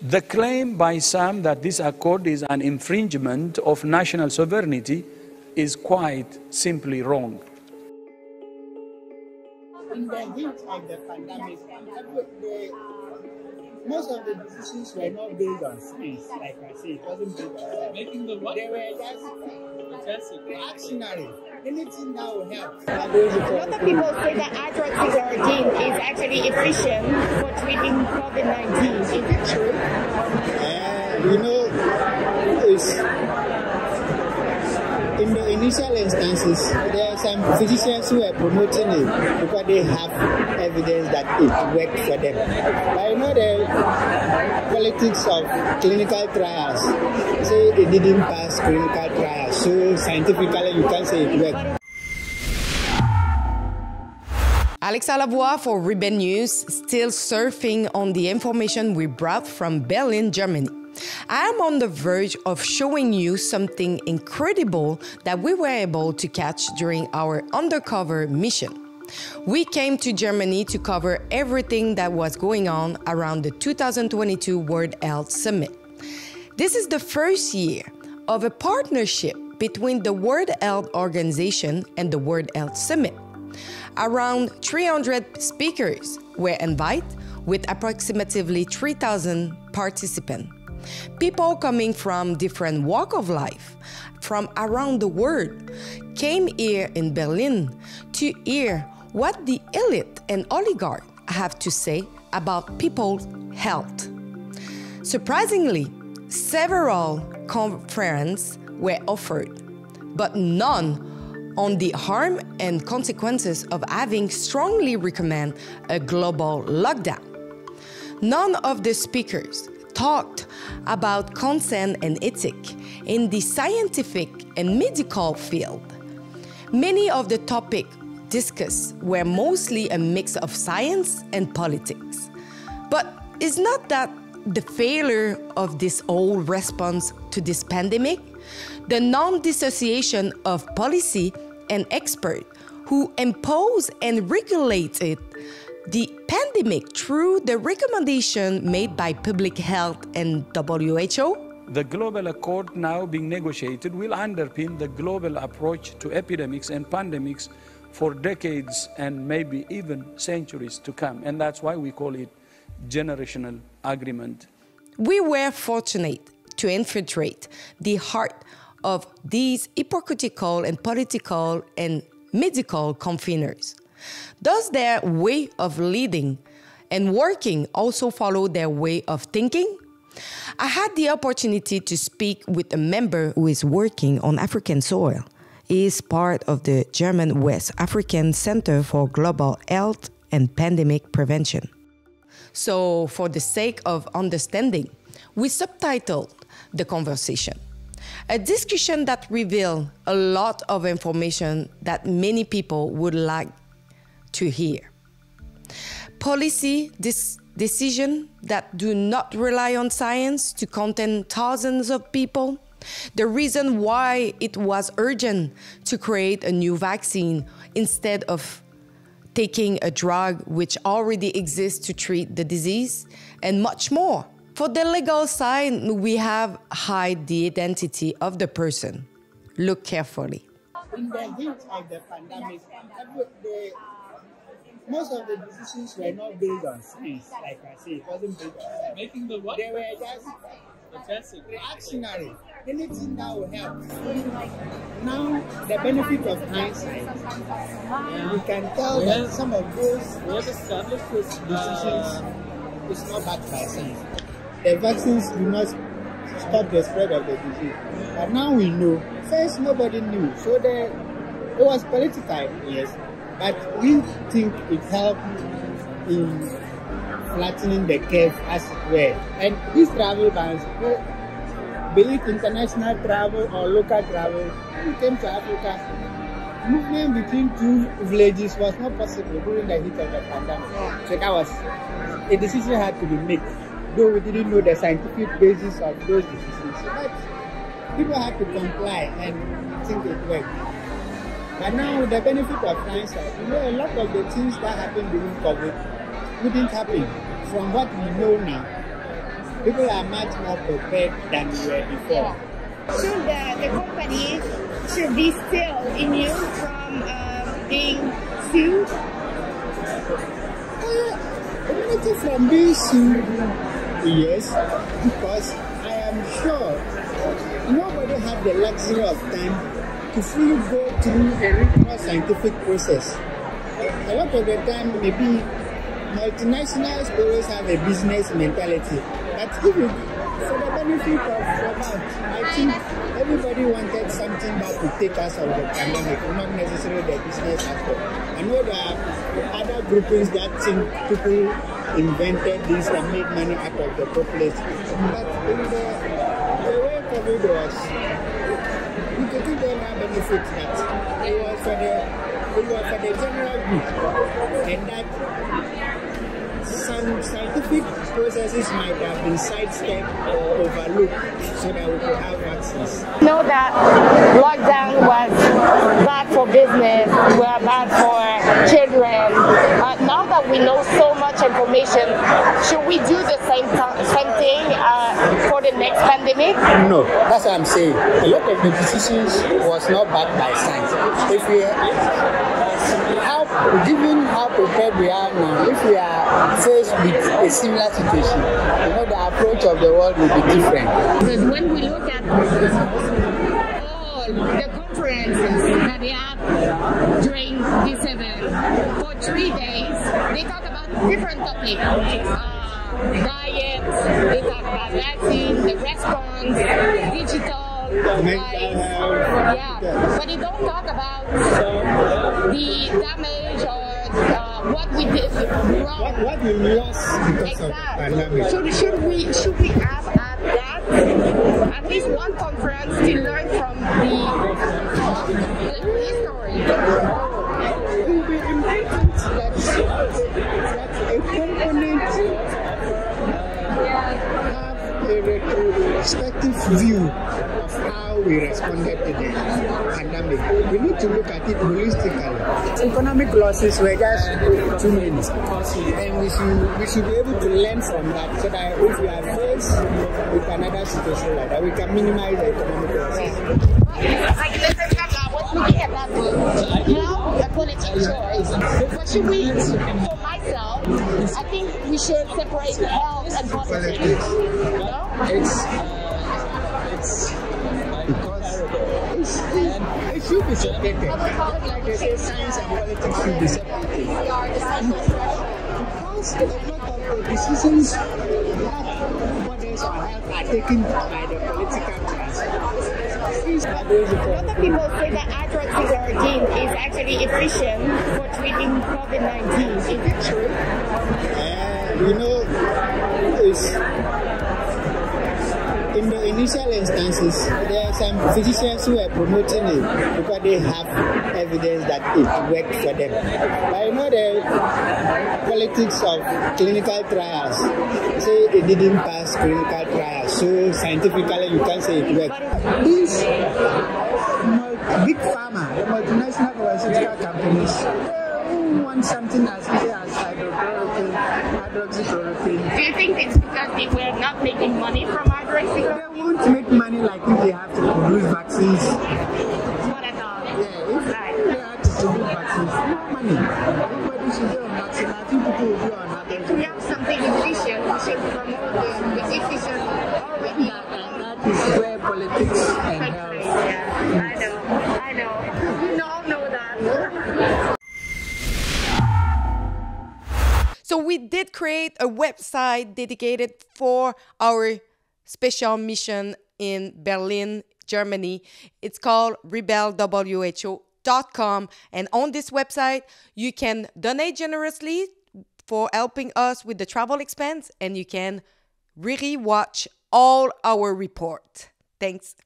The claim by some that this accord is an infringement of national sovereignty is quite simply wrong. In the heat of the pandemic, most of the decisions were not based on science, like I said. It wasn't based on science. Making the what? They were just reactionary. Anything that will help. A lot of people say that hydroxychloroquine is actually efficient for treating COVID-19. Is it true? In the initial instances, there are some physicians who are promoting it because they have evidence that it worked for them. But the politics of clinical trials, say it didn't pass clinical trials, so scientifically you can't say it worked. Alexa Lavoie for Ribbon News, still surfing on the information we brought from Berlin, Germany. I am on the verge of showing you something incredible that we were able to catch during our Undercover mission. We came to Germany to cover everything that was going on around the 2022 World Health Summit. This is the first year of a partnership between the World Health Organization and the World Health Summit. Around 300 speakers were invited with approximately 3,000 participants. People coming from different walks of life from around the world came here in Berlin to hear what the elite and oligarchs have to say about people's health. Surprisingly, several conferences were offered, but none on the harm and consequences of having strongly recommend a global lockdown. None of the speakers talked about consent and ethics in the scientific and medical field. Many of the topics discussed were mostly a mix of science and politics. But is not that the failure of this whole response to this pandemic? The non-dissociation of policy and experts who impose and regulated the pandemic through the recommendation made by Public Health and WHO? The global accord now being negotiated will underpin the global approach to epidemics and pandemics for decades and maybe even centuries to come. And that's why we call it generational agreement. We were fortunate to infiltrate the heart of these hypocritical and political and medical conveners. Does their way of leading and working also follow their way of thinking? I had the opportunity to speak with a member who is working on African soil. He is part of the German West African Center for Global Health and Pandemic Prevention. So, for the sake of understanding, we subtitled the conversation. A discussion that revealed a lot of information that many people would like to hear. Policy decisions that do not rely on science to contain thousands of people. The reason why it was urgent to create a new vaccine instead of taking a drug which already exists to treat the disease, and much more. For the legal side, we have hide the identity of the person. Look carefully. In the heat of the pandemic, most of the decisions were not based on science, like I said. It wasn't based on science. Making the what? They were just reactionary. Anything that will help. Now, the benefit of hindsight, we can tell that some of those decisions is not backed by science. The vaccines do not stop the spread of the disease. But now we know. First, nobody knew. So it was political, yes. But we think it helped in flattening the curve as well. And these travel bans, be it international travel or local travel, when we came to Africa, movement between two villages was not possible during the heat of the pandemic. So that was a decision had to be made, though we didn't know the scientific basis of those decisions. But people had to comply and think it worked. But now, with the benefit of hindsight, a lot of the things that happened during COVID wouldn't happen from what we know now. people are much more prepared than we were before. Should the company should be still immune from being sued? Immunity from being sued, yes, because I am sure nobody had the luxury of time to fully go through a rigorous scientific process. A lot of the time, maybe multinationals always have a business mentality. But if you, for the benefit of the doubt, I think everybody wanted something that would take us out of the pandemic, not necessarily the business aspect. I know there are other groupings that think people invented this and made money out of the population. But in the way COVID was, we could give them that benefit that it was for the general good, and that some scientific processes might have been sidestepped or overlooked so that we could have vaccines. Know that lockdown was bad for business, were bad for children. Now that we know so much information, should we do the same thing for the next pandemic? No, that's what I'm saying. A lot of the decisions was not backed by science. If we given how prepared we are now, if we are faced with a similar situation, you know, the approach of the world will be different. Because when we look at all the conferences that they have during this event, for 3 days, they talk about different topics. Diet, they talk about vaccine, the response, digital, but they don't talk about the damage or what we did wrong. What we lost because of the pandemic. Should we have had that? At least one conference to learn from the history. It will be important that a component have a retrospective view of how we responded to the pandemic. We need to look at it holistically. Economic losses were just too many, and we should be able to learn from that so that if we are faced with another situation like that, we can minimize the economic losses. I was looking at that book. Now, a political choice. What should we, for myself, I think we should separate health and politics. No? It's because it should be separated. Like they say, science and politics should be separated. Because a lot of the decisions that bodies on health are taken by the political class. A lot of people say that hydroxychloroquine is actually efficient for treating COVID-19. Is it true? You know, in the initial instances, there are some physicians who are promoting it because they have evidence that it worked for them. But you know the politics of clinical trials. Say it didn't pass clinical trials, so scientifically you can't say it worked. These big pharma, the multinational pharmaceutical companies, who want something as easy as hydroxychloroquine. Do you think it's because they were not making money from hydroxychloroquine? They won't make money like if they have to produce vaccines. What I thought. Yeah, if they have to produce vaccines, no money. Everybody should be on vaccine. I think people will be on hydroxychloroquine. If we have something efficient, we should promote the efficient already. And that is where politics and health. Yeah, I know. We all know that. So we did create a website dedicated for our special mission in Berlin, Germany. It's called rebelwho.com. And on this website, you can donate generously for helping us with the travel expense, and you can really watch all our report. Thanks.